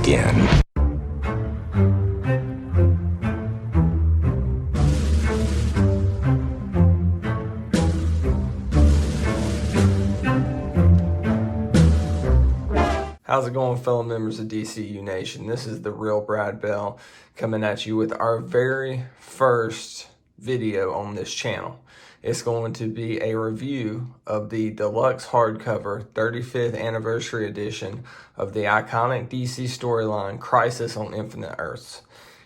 begin. How's it going, fellow members of DCU Nation? This is the real Brad Bell coming at you with our very first video on this channel. It's going to be a review of the Deluxe Hardcover 35th Anniversary Edition of the iconic DC storyline Crisis on Infinite Earths.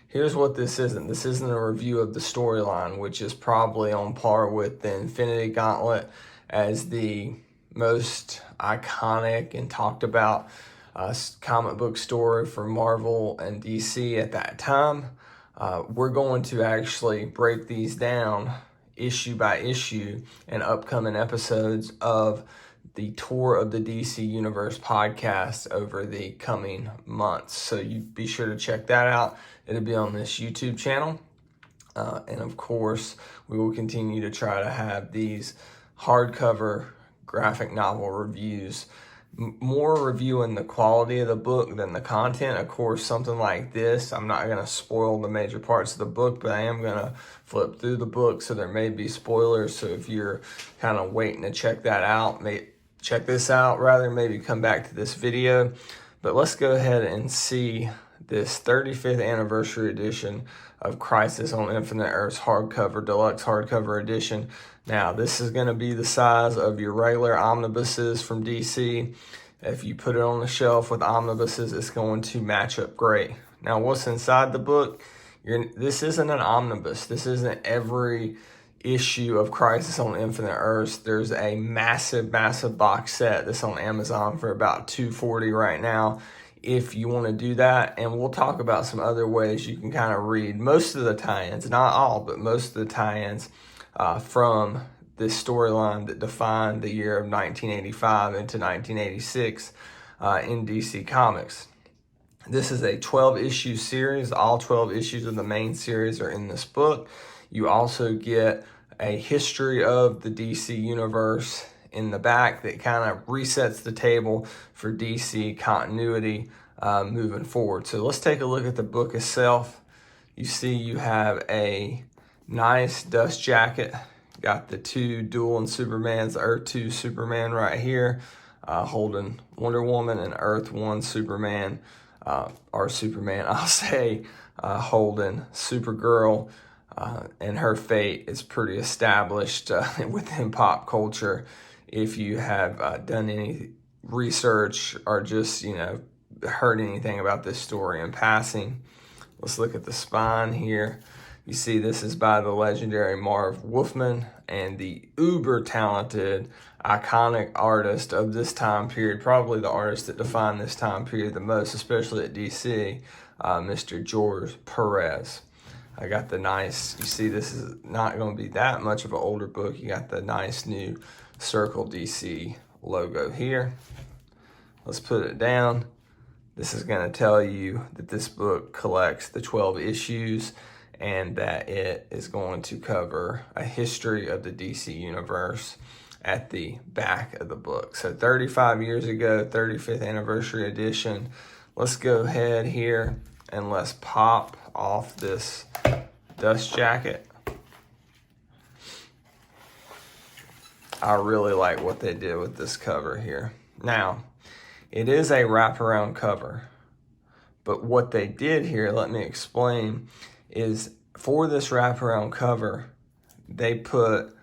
Here's what this isn't. This isn't a review of the storyline, which is probably on par with the Infinity Gauntlet as the most iconic and talked about comic book story for Marvel and DC at that time. We're going to actually break these down issue by issue in upcoming episodes of the Tour of the DC Universe podcast over the coming months. So you be sure to check that out. It'll be on this YouTube channel. And of course, we will continue to try to have these hardcover graphic novel reviews, more reviewing the quality of the book than the content. Of course, something like this, I'm not going to spoil the major parts of the book, but I am going to flip through the book, so there may be spoilers. So if you're kind of waiting to check that out, check this out rather, maybe come back to this video. But let's go ahead and see this 35th anniversary edition of Crisis on Infinite Earths hardcover, deluxe hardcover edition. Now, this is going to be the size of your regular omnibuses from DC. If you put it on the shelf with omnibuses, it's going to match up great. Now, what's inside the book? This isn't an omnibus. This isn't every issue of Crisis on Infinite Earths. There's a massive, massive box set that's on Amazon for about $240 right now, if you want to do that. And we'll talk about some other ways you can kind of read most of the tie-ins, not all, but most of the tie-ins from this storyline that defined the year of 1985 into 1986 in DC Comics. This is a 12-issue series. All 12 issues of the main series are in this book. You also get a history of the DC Universe in the back that kind of resets the table for DC continuity moving forward. So let's take a look at the book itself. You see you have a nice dust jacket. Got the two dueling Supermans, Earth 2 Superman right here, holding Wonder Woman, and Earth 1 Superman, or Superman, I'll say, holding Supergirl. And her fate is pretty established within pop culture. If you have done any research or just, heard anything about this story in passing. Let's look at the spine here. You see this is by the legendary Marv Wolfman and the uber talented, iconic artist of this time period, probably the artist that defined this time period the most, especially at DC, Mr. George Perez. I got the nice, you see this is not going to be that much of an older book. You got the nice new Circle DC logo here. Let's put it down. This is going to tell you that this book collects the 12 issues and that it is going to cover a history of the DC Universe at the back of the book. So 35 years ago, 35th anniversary edition. Let's go ahead here and let's pop off this dust jacket. I really like what they did with this cover here. Now, it is a wraparound cover, but what they did here, let me explain, is for this wraparound cover, they put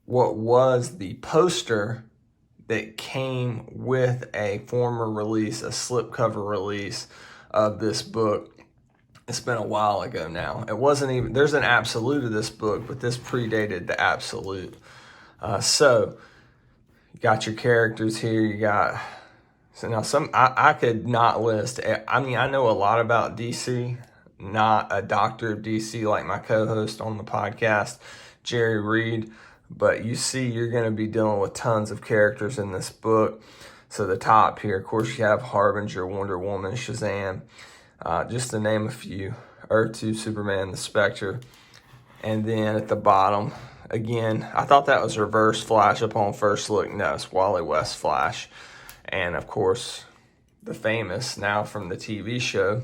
what was the poster that came with a former release, a slipcover release of this book. It's been a while ago now. It wasn't even, there's an absolute of this book, but this predated the absolute. So you got your characters here. You got, so now I could not list. I mean, I know a lot about DC, not a doctor of DC like my co-host on the podcast, Jerry Reed, but you see you're going to be dealing with tons of characters in this book. So the top here, of course, you have Harbinger, Wonder Woman, Shazam, just to name a few, Earth 2 Superman, the Spectre. And then at the bottom, again, I thought that was Reverse Flash upon first look. No, it's Wally West Flash. And of course, the famous, now from the TV show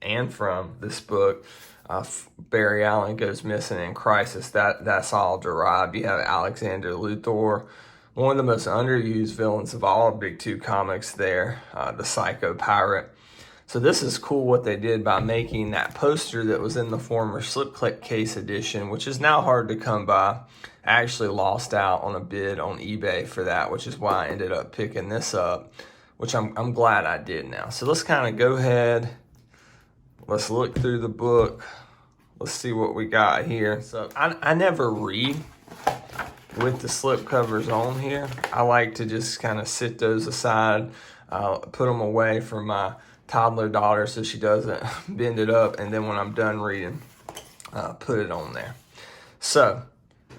and from this book, Barry Allen goes missing in Crisis. That's all derived. You have Alexander Luthor, one of the most underused villains of all Big Two comics there, the Psycho Pirate. So this is cool what they did by making that poster that was in the former slipcase edition, which is now hard to come by. I actually lost out on a bid on eBay for that, which is why I ended up picking this up, which I'm glad I did now. So let's kind of go ahead. Let's look through the book. Let's see what we got here. So I never read with the slip covers on here. I like to just kind of sit those aside, put them away from my toddler daughter so she doesn't bend it up, and then when I'm done reading, put it on there. So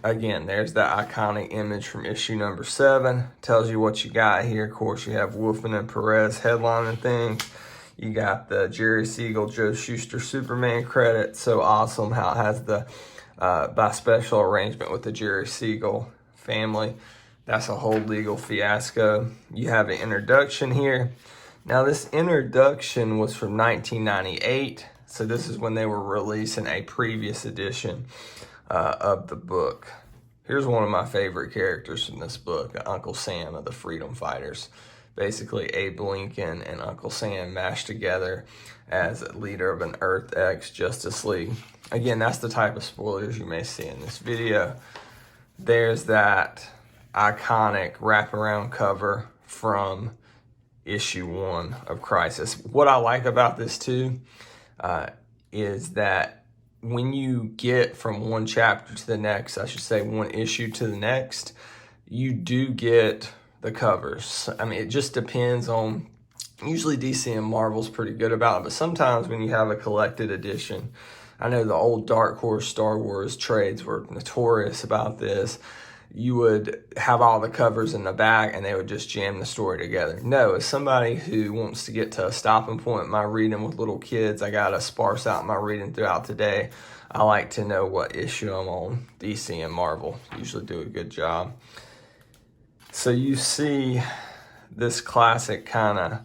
again, there's that iconic image from issue number 7. Tells you what you got here. Of course, you have Wolfman and Perez headlining things. You got the Jerry Siegel, Joe Shuster Superman credit. So awesome how it has the by special arrangement with the Jerry Siegel family. That's a whole legal fiasco. You have an introduction here. Now this introduction was from 1998. So this is when they were releasing a previous edition of the book. Here's one of my favorite characters from this book, Uncle Sam of the Freedom Fighters. Basically Abe Lincoln and Uncle Sam mashed together as a leader of an Earth X Justice League. Again, that's the type of spoilers you may see in this video. There's that iconic wraparound cover from issue 1 of Crisis. What I like about this too is that when you get from one chapter to the next, I should say one issue to the next, you do get the covers. I mean, it just depends on, usually DC and Marvel's pretty good about it, but sometimes when you have a collected edition, I know the old Dark Horse Star Wars trades were notorious about this. You would have all the covers in the back and they would just jam the story together. No, as somebody who wants to get to a stopping point in my reading with little kids, I got to sparse out my reading throughout the day. I like to know what issue I'm on. DC and Marvel usually do a good job. So you see this classic kind of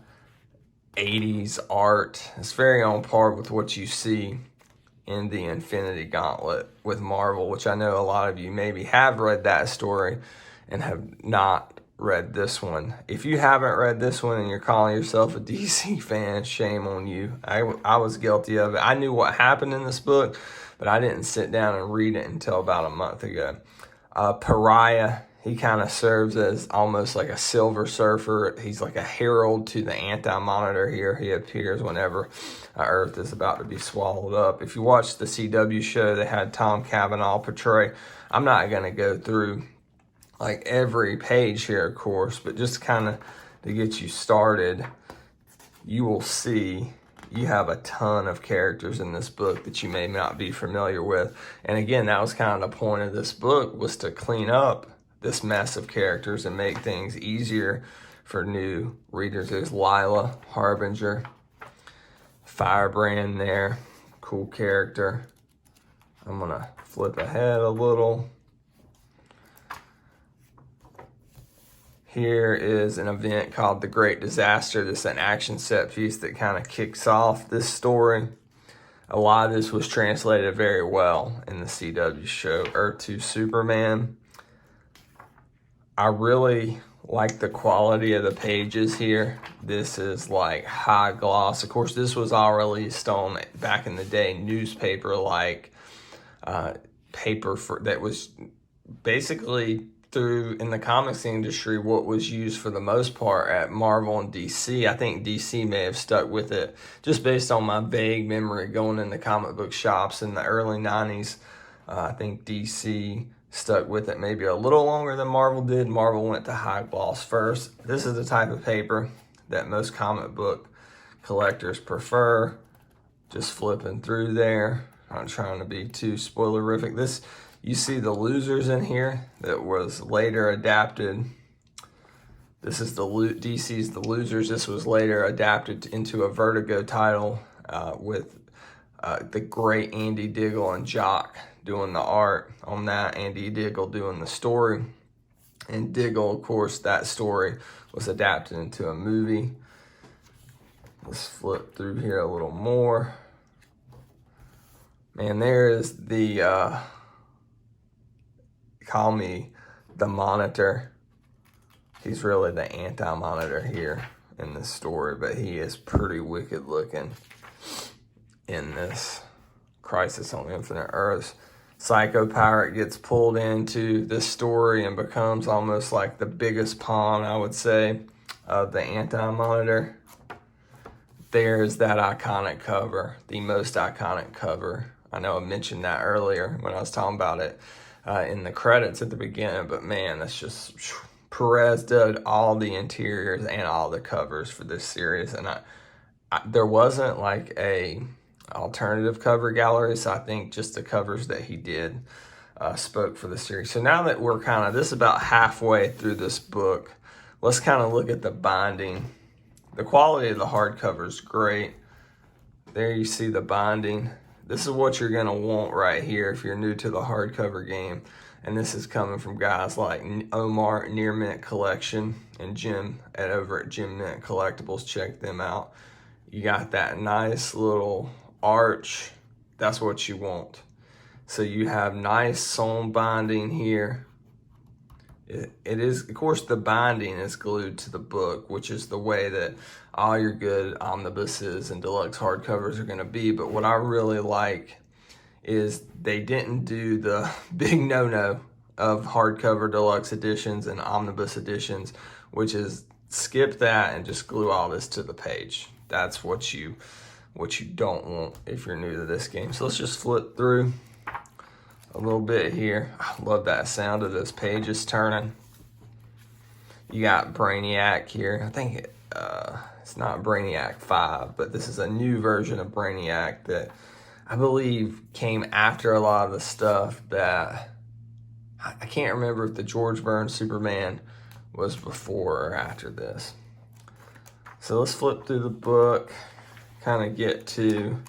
80s art. It's very on par with what you see in the Infinity Gauntlet with Marvel, which I know a lot of you maybe have read that story and have not read this one. If you haven't read this one and you're calling yourself a DC fan, shame on you. I was guilty of it. I knew what happened in this book, but I didn't sit down and read it until about a month ago. Pariah, he kind of serves as almost like a Silver Surfer. He's like a herald to the Anti-Monitor here. He appears whenever Earth is about to be swallowed up. If you watch the CW show, they had Tom Cavanaugh portray. I'm not going to go through like every page here, of course, but just kind of to get you started, you will see you have a ton of characters in this book that you may not be familiar with. And again, that was kind of the point of this book, was to clean up this mess of characters and make things easier for new readers. There's Lila Harbinger, Firebrand there, cool character. I'm gonna flip ahead a little. Here is an event called The Great Disaster. This is an action set piece that kind of kicks off this story. A lot of this was translated very well in the CW show, Earth 2 Superman. I really like the quality of the pages here. This is like high gloss. Of course, this was all released on, back in the day, newspaper like paper that was basically through in the comics industry what was used for the most part at Marvel and DC. I think DC may have stuck with it just based on my vague memory going into comic book shops in the early 90s. I think DC stuck with it maybe a little longer than Marvel did. Marvel went to high gloss first. This is the type of paper that most comic book collectors prefer. Just flipping through there. Not trying to be too spoilerific. This, you see the Losers in here that was later adapted. This is DC's The Losers. This was later adapted into a Vertigo title with the great Andy Diggle and Jock doing the art on that. Andy Diggle doing the story. And Diggle, of course, that story was adapted into a movie. Let's flip through here a little more. Man, there is the, call me the Monitor. He's really the anti-Monitor here in this story, but he is pretty wicked looking in this Crisis on Infinite Earths. Psycho Pirate gets pulled into this story and becomes almost like the biggest pawn, I would say, of the anti-Monitor. There's that iconic cover, the most iconic cover. I know I mentioned that earlier when I was talking about it in the credits at the beginning, but man, that's just... Perez did all the interiors and all the covers for this series, and there wasn't like a alternative cover gallery, so I think just the covers that he did spoke for the series. So now that we're kind of, this is about halfway through this book, let's kind of look at the binding. The quality of the hardcover is great. There you see the binding. This is what you're going to want right here if you're new to the hardcover game. And this is coming from guys like Omar, Near Mint Collection, and Jim over at Jim Mint Collectibles. Check them out. You got that nice little arch. That's what you want. So you have nice sewn binding here. It is, of course, the binding is glued to the book, which is the way that all your good omnibuses and deluxe hardcovers are going to be. But what I really like is they didn't do the big no-no of hardcover deluxe editions and omnibus editions, which is skip that and just glue all this to the page. That's what you don't want if you're new to this game. So let's just flip through a little bit here. I love that sound of those pages turning. You got Brainiac here. I think it's not Brainiac 5, but this is a new version of Brainiac that I believe came after a lot of the stuff that, I can't remember if the George Burns Superman was before or after this. So let's flip through the book, kind of get to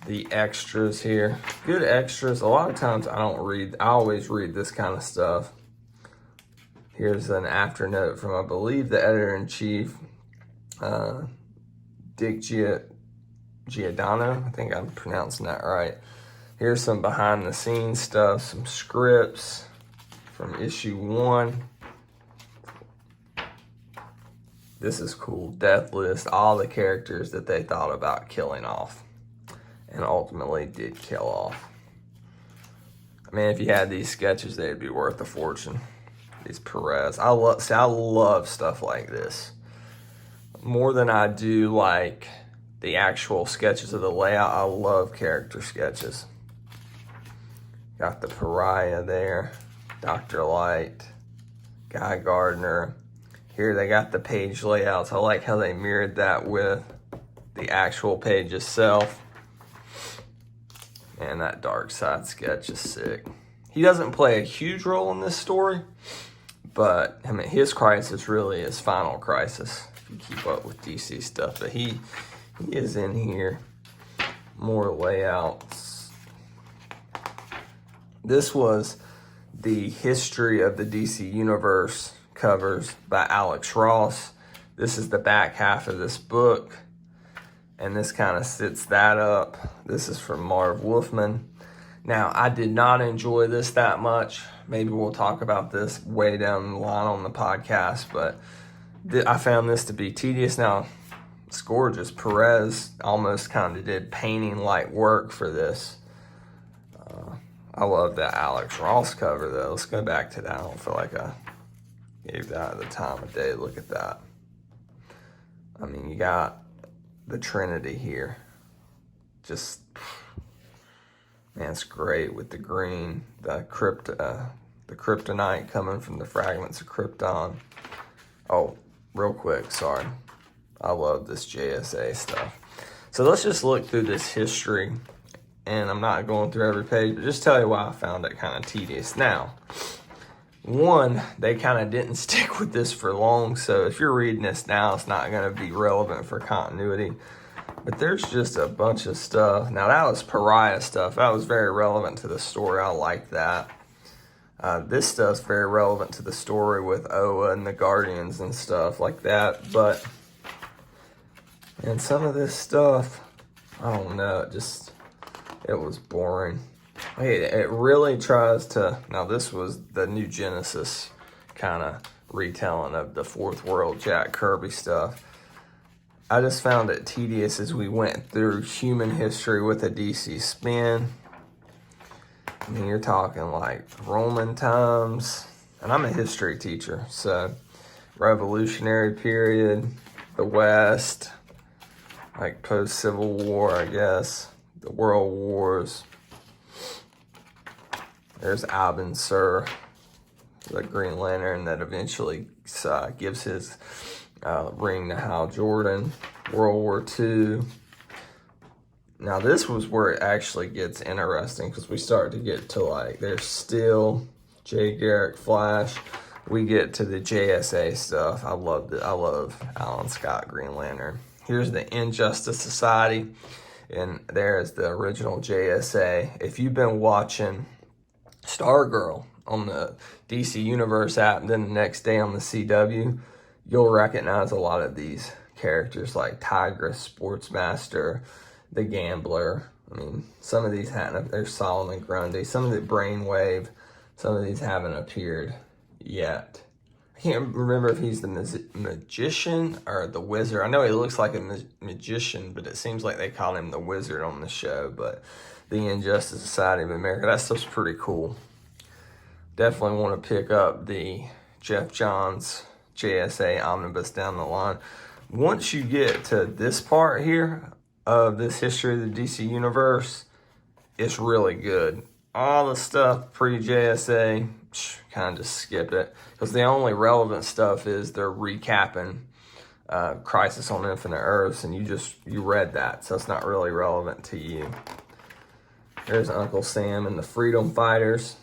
the extras here. Good extras. A lot of times I always read this kind of stuff. Here's an afternote from, I believe, the editor-in-chief, Dick Giordano. I think I'm pronouncing that right. Here's some behind-the-scenes stuff, some scripts from issue 1. This is cool. Death list, all the characters that they thought about killing off and ultimately did kill off. I mean, if you had these sketches, they'd be worth a fortune. These Perez. I love stuff like this. More than I do like the actual sketches of the layout. I love character sketches. Got the Pariah there, Dr. Light, Guy Gardner. Here they got the page layouts. I like how they mirrored that with the actual page itself. And that Dark Side sketch is sick. He doesn't play a huge role in this story, but I mean, his crisis really is Final Crisis, if you keep up with DC stuff. But he is in here. More layouts. This was the History of the DC Universe covers by Alex Ross. This is the back half of this book, and this kind of sets that up. This is from Marv Wolfman. Now, I did not enjoy this that much. Maybe we'll talk about this way down the line on the podcast, but I found this to be tedious. Now, it's gorgeous. Perez almost kind of did painting-like work for this. I love that Alex Ross cover, though. Let's go back to that. I don't feel like I gave that the time of day. Look at that. I mean, you got the Trinity here. Just, man, it's great with the green, the kryptonite coming from the fragments of Krypton. Oh, real quick, sorry. I love this JSA stuff. So let's just look through this history, and I'm not going through every page, but just tell you why I found it kind of tedious. Now, one, they kind of didn't stick with this for long, so if you're reading this now, it's not going to be relevant for continuity. But there's just a bunch of stuff. Now, that was Pariah stuff. That was very relevant to the story. I like that. This stuff's very relevant to the story with Oa and the Guardians and stuff like that, and some of this stuff, I don't know, it was boring. It really tries to, now this was the New Genesis kind of retelling of the Fourth World Jack Kirby stuff. I just found it tedious as we went through human history with a DC spin. I mean, you're talking like Roman times, and I'm a history teacher, so Revolutionary period, the West, like post-Civil War, I guess, the World Wars. There's Abin Sur, the Green Lantern that eventually gives his ring to Hal Jordan. World War II. Now this was where it actually gets interesting, because we start to get to like, there's still Jay Garrick Flash. We get to the JSA stuff. I love Alan Scott Green Lantern. Here's the Injustice Society, and there's the original JSA. If you've been watching Stargirl on the DC Universe app, then the next day on the CW, you'll recognize a lot of these characters like Tigress, Sportsmaster, the Gambler. I mean, some of these there's Solomon Grundy, some of the Brainwave, some of these haven't appeared yet. I can't remember if he's the magician or the wizard. I know he looks like a magician, but it seems like they call him the wizard on the show. But the Injustice Society of America, that stuff's pretty cool. Definitely want to pick up the Jeff Johns JSA Omnibus down the line. Once you get to this part here of this history of the DC Universe, it's really good. All the stuff pre-JSA, kind of just skip it, because the only relevant stuff is they're recapping Crisis on Infinite Earths, and you read that, so it's not really relevant to you. There's Uncle Sam and the Freedom Fighters.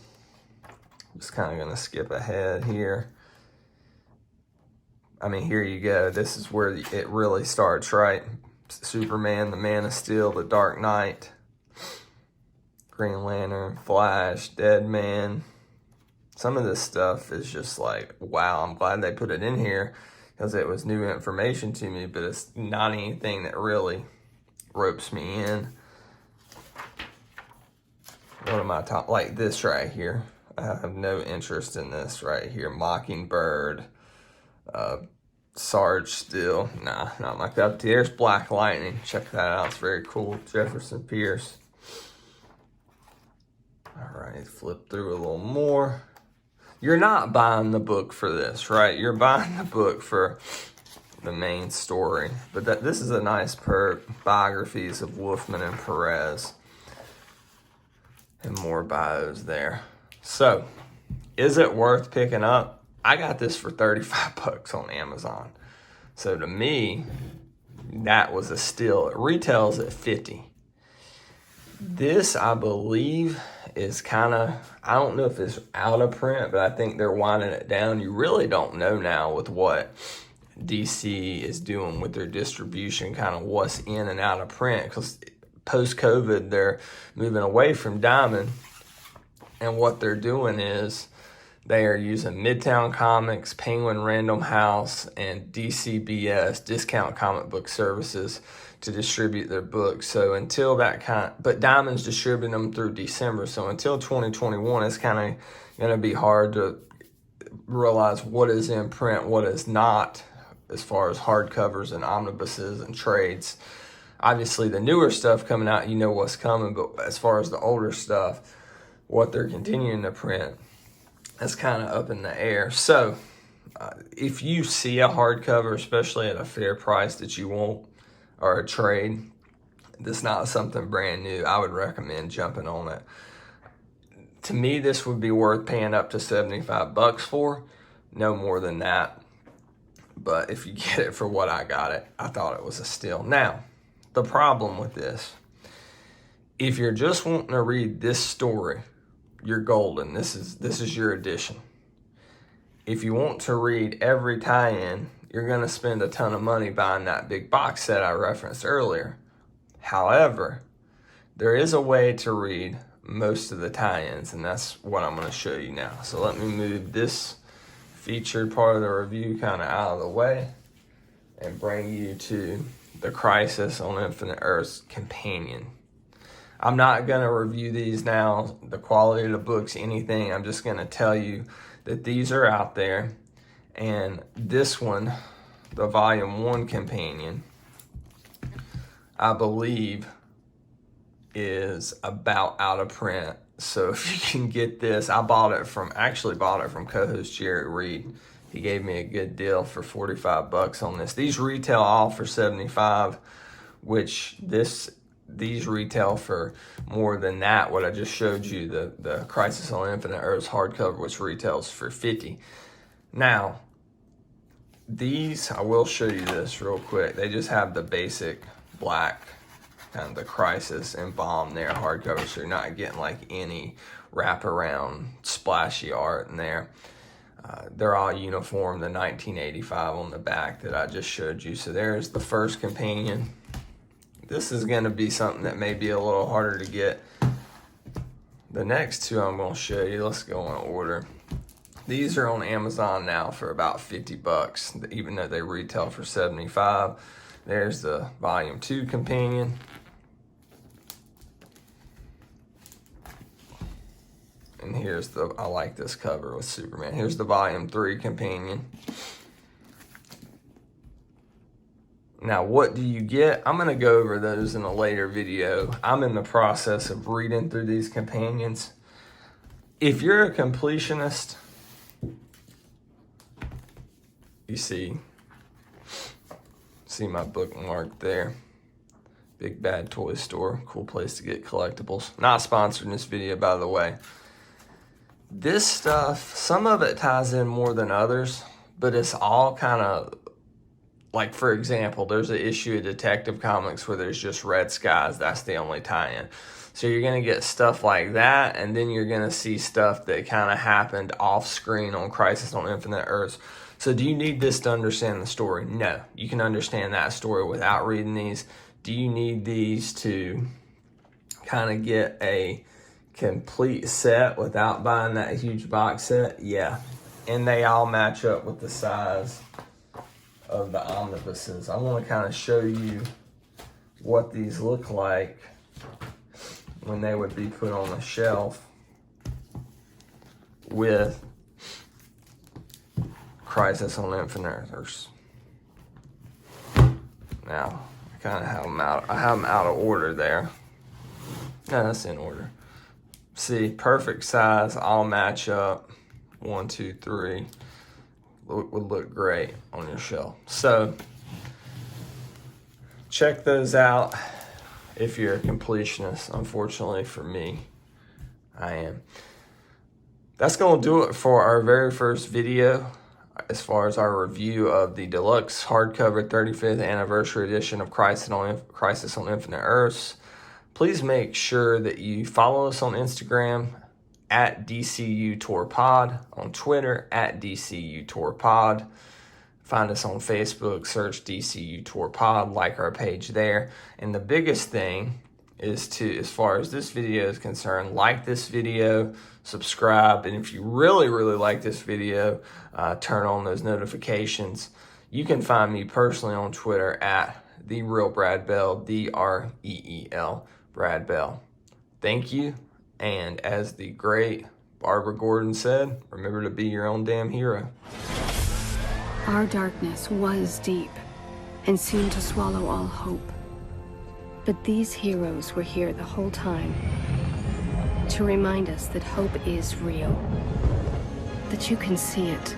Just kind of going to skip ahead here. I mean, here you go. This is where it really starts, right? Superman, the Man of Steel, the Dark Knight, Green Lantern, Flash, Deadman. Some of this stuff is just like, wow, I'm glad they put it in here, because it was new information to me, but it's not anything that really ropes me in. What am I talking, like this right here? I have no interest in this right here. Mockingbird, Sarge Steel. Nah, not my cup of tea. There's Black Lightning. Check that out. It's very cool. Jefferson Pierce. All right, flip through a little more. You're not buying the book for this, right? You're buying the book for the main story. But this is a nice perk. Biographies of Wolfman and Perez. And more bios there. So, is it worth picking up? I got this for $35 on Amazon. So to me, that was a steal. It retails at $50. This, I believe, is kind of, I don't know if it's out of print, but I think they're winding it down. You really don't know now with what DC is doing with their distribution, kind of what's in and out of print, because post-COVID, they're moving away from Diamond, and what they're doing is they are using Midtown Comics, Penguin Random House, and DCBS, Discount Comic Book Services, to distribute their books. So until but Diamond's distributing them through December. So until 2021, it's kind of going to be hard to realize what is in print, what is not, as far as hardcovers and omnibuses and trades. Obviously, the newer stuff coming out, you know what's coming, but as far as the older stuff, what they're continuing to print, that's kind of up in the air. So if you see a hardcover, especially at a fair price that you want, or a trade that's not something brand new, I would recommend jumping on it. To me, this would be worth paying up to $75 for, no more than that. But if you get it for what I got it, I thought it was a steal. Now, the problem with this, if you're just wanting to read this story, you're golden. This is your edition. If you want to read every tie-in, you're going to spend a ton of money buying that big box set I referenced earlier. However, there is a way to read most of the tie-ins, and that's what I'm going to show you now. So let me move this featured part of the review kind of out of the way and bring you to the Crisis on Infinite Earths companion. I'm not going to review these now, the quality of the books, anything. I'm just going to tell you that these are out there, and this one, the Volume 1 companion, I believe is about out of print. So if you can get this, I actually bought it from co-host Jerry Reed. He gave me a good deal for 45 bucks on this. These retail off for 75, which these retail for more than that. What I just showed you, the Crisis on Infinite Earths hardcover, which retails for 50. Now, these, I will show you this real quick. They just have the basic black, kind of the Crisis embalmed there hardcover, so you're not getting like any wraparound splashy art in there. They're all uniform, the 1985 on the back that I just showed you. So there's the first companion. This is going to be something that may be a little harder to get. The next two I'm going to show you, let's go in order. These are on Amazon now for about 50 bucks, even though they retail for 75. There's the Volume 2 companion. And here's I like this cover with Superman. Here's the Volume 3 companion. Now, what do you get? I'm going to go over those in a later video. I'm in the process of reading through these companions. If you're a completionist, you see my bookmark there. Big Bad Toy Store. Cool place to get collectibles. Not sponsored in this video, by the way. This stuff, some of it ties in more than others, but it's all kind of, like, for example, there's an issue of Detective Comics where there's just red skies. That's the only tie-in. So you're going to get stuff like that, and then you're going to see stuff that kind of happened off-screen on Crisis on Infinite Earths. So do you need this to understand the story? No. You can understand that story without reading these. Do you need these to kind of get a complete set without buying that huge box set? Yeah. And they all match up with the size of the omnibuses. I want to kind of show you what these look like when they would be put on a shelf with Crisis on Infinite Earths. Now, I kind of have them out. I have them out of order there. No, that's in order. See, perfect size, all match up. 1, 2, 3. Would look great on your shelf. So, check those out if you're a completionist. Unfortunately for me, I am. That's going to do it for our very first video as far as our review of the deluxe hardcover 35th anniversary edition of Crisis on Infinite Earths. Please make sure that you follow us on Instagram at DCU Tour Pod, on Twitter at DCU Tour Pod. Find us on Facebook, search DCU Tour Pod, like our page there. And the biggest thing is to, as far as this video is concerned, like this video, subscribe, and if you really, really like this video, turn on those notifications. You can find me personally on Twitter at TheRealBradBell, DREEL, Brad Bell. Thank you, and as the great Barbara Gordon said, remember to be your own damn hero. Our darkness was deep and seemed to swallow all hope. But these heroes were here the whole time to remind us that hope is real, that you can see it